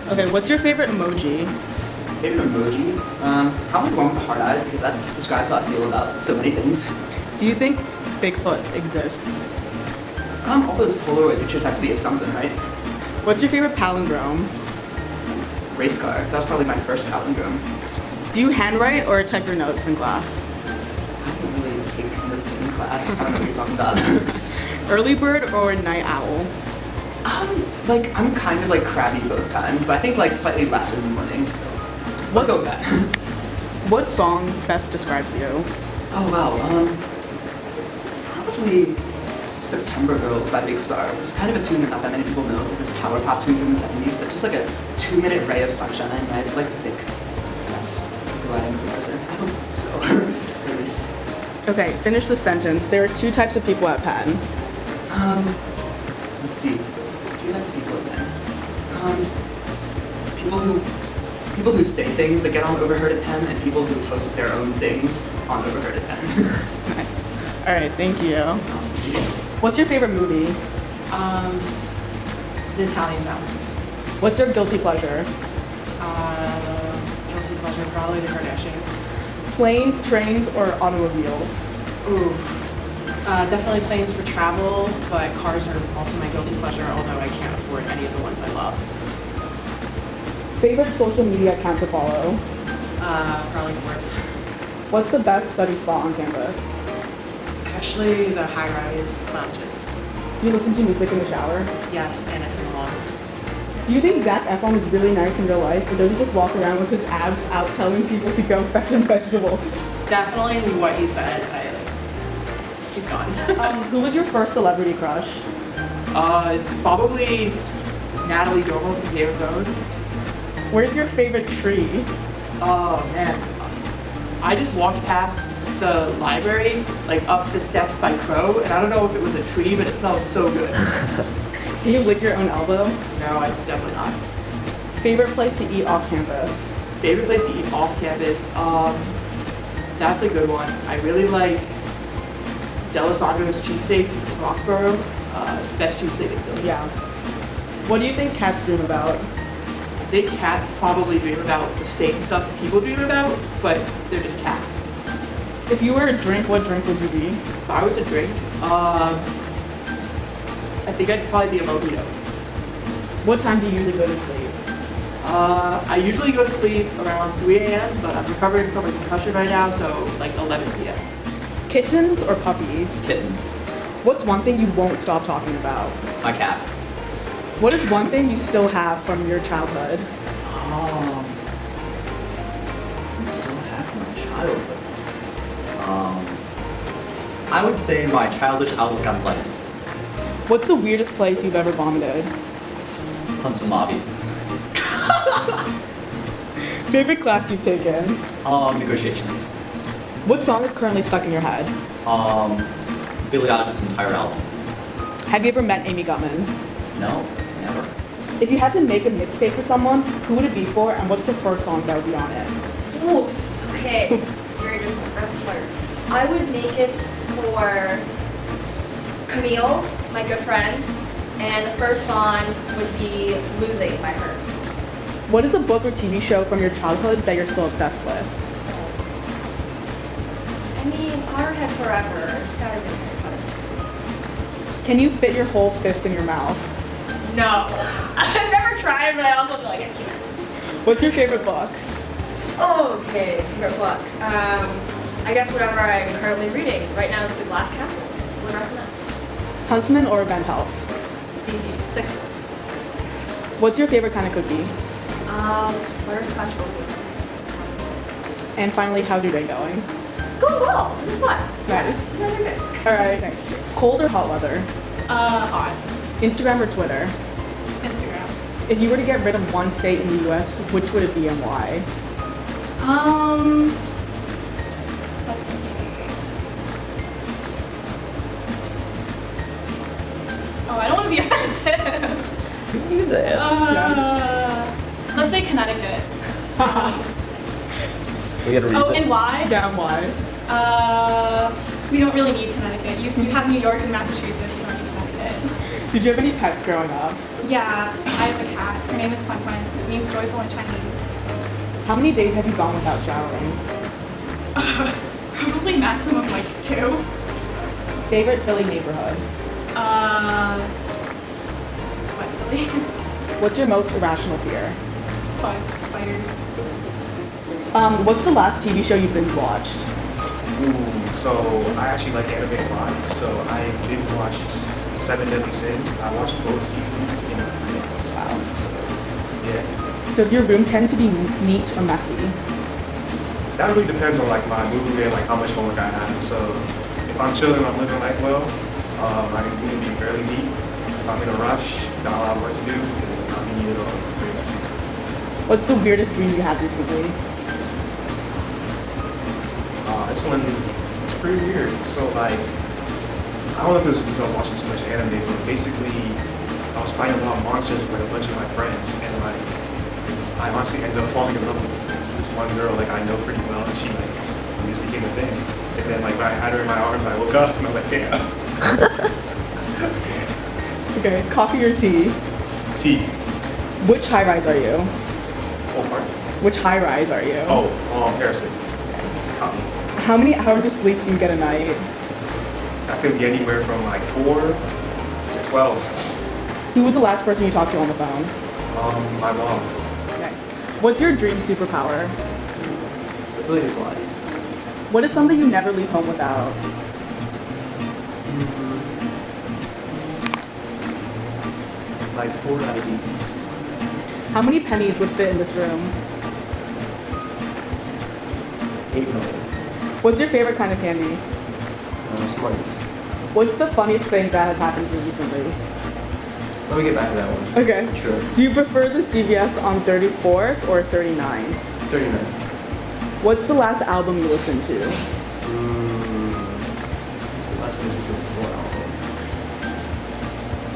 Okay, what's your favorite emoji? Favorite emoji? Probably the one with the hard eyes because that just describes how I feel about so many things. Do you think Bigfoot exists? All those Polaroid pictures have to be of something, right? What's your favorite palindrome? Race car, because that was probably my first palindrome. Do you handwrite or type your notes in class? I don't really take notes in class. I don't know what you're talking about. Early bird or night owl? I'm kind of like crabby both times, but I think like slightly less in the morning, so let's go with that. What song best describes you? Oh wow, probably September Girls by Big Star, which is kind of a tune that not that many people know. It's like this power pop tune from the 70s, but just like a 2-minute ray of sunshine. I'd like to think that's who I am as a person. I hope so, at least. Okay, finish the sentence. There are 2 types of people at Penn. Let's see. 2 types of people at Penn. People who say things that get on Overheard at Penn, and people who post their own things on Overheard at Penn. Nice. All right, thank you. What's your favorite movie? The Italian Job. What's your guilty pleasure? Guilty pleasure, probably the Kardashians. Planes, trains, or automobiles? Ooh. Definitely planes for travel, but cars are also my guilty pleasure, although I can't afford any of the ones I love. Favorite social media account to follow? Probably Forbes. What's the best study spot on campus? Actually, the high-rise lounges. Do you listen to music in the shower? Yes, and I sing along. Do you think Zac Efron is really nice in real life, or does he just walk around with his abs out telling people to go fetch him vegetables? Definitely what you said. He's gone. Who was your first celebrity crush? Probably Natalie Dormer from Game of Thrones. Where's your favorite tree? Oh man, I just walked past the library, like up the steps by Crow, and I don't know if it was a tree, but it smelled so good. Can you lick your own elbow? No, I definitely not. Favorite place to eat off campus? Favorite place to eat off campus? That's a good one. I really like D'Alessandro's cheesesteaks in Roxborough. Best cheesesteak in Philly. Yeah. What do you think cats dream about? I think cats probably dream about the same stuff people dream about, but they're just cats. If you were a drink, what drink would you be? If I was a drink, I think I'd probably be a mojito. What time do you usually go to sleep? I usually go to sleep around 3 a.m., but I'm recovering from a concussion right now, so like 11 p.m. Kittens or puppies? Kittens. What's one thing you won't stop talking about? My cat. What is one thing you still have from your childhood? I still have from my childhood. I would say my childish outlook on life. What's the weirdest place you've ever vomited? Huntsman Lobby. Favorite class you've taken? Negotiations. What song is currently stuck in your head? Billie Eilish's entire album. Have you ever met Amy Gutman? No, never. If you had to make a mixtape for someone, who would it be for, and what's the first song that would be on it? Oof. Okay. Very different. Rapid fire. I would make it for Camille, my good friend, and the first song would be "Losing" by her. What is a book or TV show from your childhood that you're still obsessed with? I mean, Potterhead forever. It's gotta be Harry Potter. Can you fit your whole fist in your mouth? No. I've never tried, but I also feel like I can't. What's your favorite book? Okay, favorite book. I guess whatever I'm currently reading. Right now it's The Glass Castle. Would recommend. Huntsman or Van Pelt? VP, 6. What's your favorite kind of cookie? Butterscotch oatmeal. And finally, how's your day going? It's going well. It's fun. Nice. You guys are good. Alright, cold or hot weather? Hot. Instagram or Twitter? Instagram. If you were to get rid of one state in the US, which would it be and why? Let's see. Oh, I don't want to be offensive. You can say it. Let's say Connecticut. We get a reason. Oh, and why? Yeah, and why? We don't really need Connecticut. You have New York and Massachusetts. You don't need Connecticut. Did you have any pets growing up? Yeah, I have a cat. Her name is Fun Fun. It means joyful in Chinese. How many days have you gone without showering? Probably maximum like 2. Favorite Philly neighborhood? West Philly. What's your most irrational fear? Bugs, spiders. What's the last TV show you binge watched? Ooh, so I actually like anime a lot. So I did watch Seven Deadly Sins. I watched both seasons in 3 days. Wow. So yeah, Does your room tend to be neat or messy? that really depends on like my mood and like how much homework I have. So if I'm chilling, I'm living life well. My room will be fairly neat. If I'm in a rush, got a lot of work to do, then I'll be neat or pretty messy. What's the weirdest dream you had recently? This one is pretty weird. So like, I don't know if it was because I was watching too much anime, but basically I was fighting a lot of monsters with a bunch of my friends, and like I honestly ended up falling in love with this one girl like I know pretty well, and she like we just became a thing. And then like when I had her in my arms, I woke up and I'm like, damn. Okay, coffee or tea? Tea. Which high rise are you? Oh, pardon? Which high rise are you? Oh, Harrison. Copy. How many hours of sleep do you get a night? That could be anywhere from like 4 to 12. Who was the last person you talked to on the phone? My mom. Okay. What's your dream superpower? Ability to fly. What is something you never leave home without? My 4 IDs. How many pennies would fit in this room? 8 million. What's your favorite kind of candy? Smarties. What's the funniest thing that has happened to you recently? Let me get back to that one. Okay. Sure. Do you prefer the CVS on 34th or 39? 39. What's the last album you listened to? What's the last time I listened to a full album?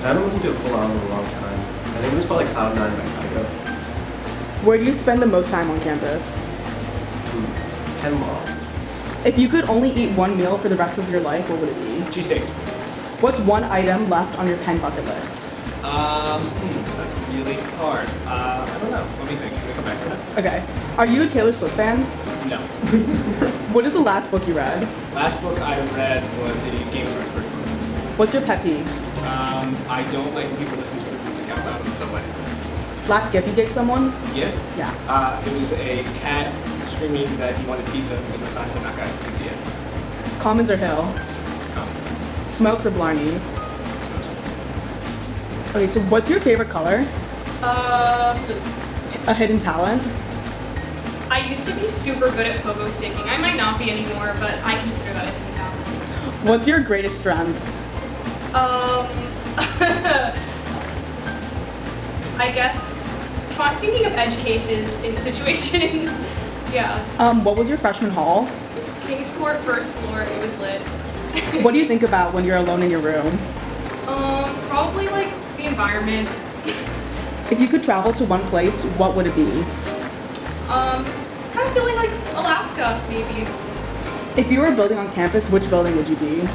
I haven't listened to a full album in a long time. I think it was probably Cloud 9 by Kygo. Where do you spend the most time on campus? Penn Law. If you could only eat one meal for the rest of your life, what would it be? Cheesesteaks. What's one item left on your Penn bucket list? That's really hard. I don't know. Let me think. Let me come back to that. Okay. Are you a Taylor Swift fan? No. What is the last book you read? Last book I read was the Game of Thrones first book. What's your pet peeve? I don't like when people listen to their music out loud on the subway. Last gift you gave someone? Yeah? Yeah. It was a cat screaming that he wanted pizza because my son said not got pizza yet. Commons or Hill? Comes. Smokes or Blarneys? Okay, so what's your favorite color? A hidden talent? I used to be super good at pogo sticking. I might not be anymore, but I consider that a hidden talent. What's your greatest strength? I guess thinking of edge cases in situations. Yeah. What was your freshman hall? King's Court, first floor. It was lit. What do you think about when you're alone in your room? Probably like the environment. If you could travel to one place, what would it be? Kind of feeling like Alaska, maybe. If you were building on campus, which building would you be?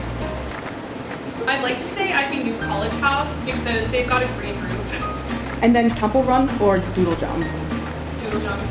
I'd like to say I'd be New College House because they've got a green roof. And then Temple Run or Doodle Jump? Doodle Jump.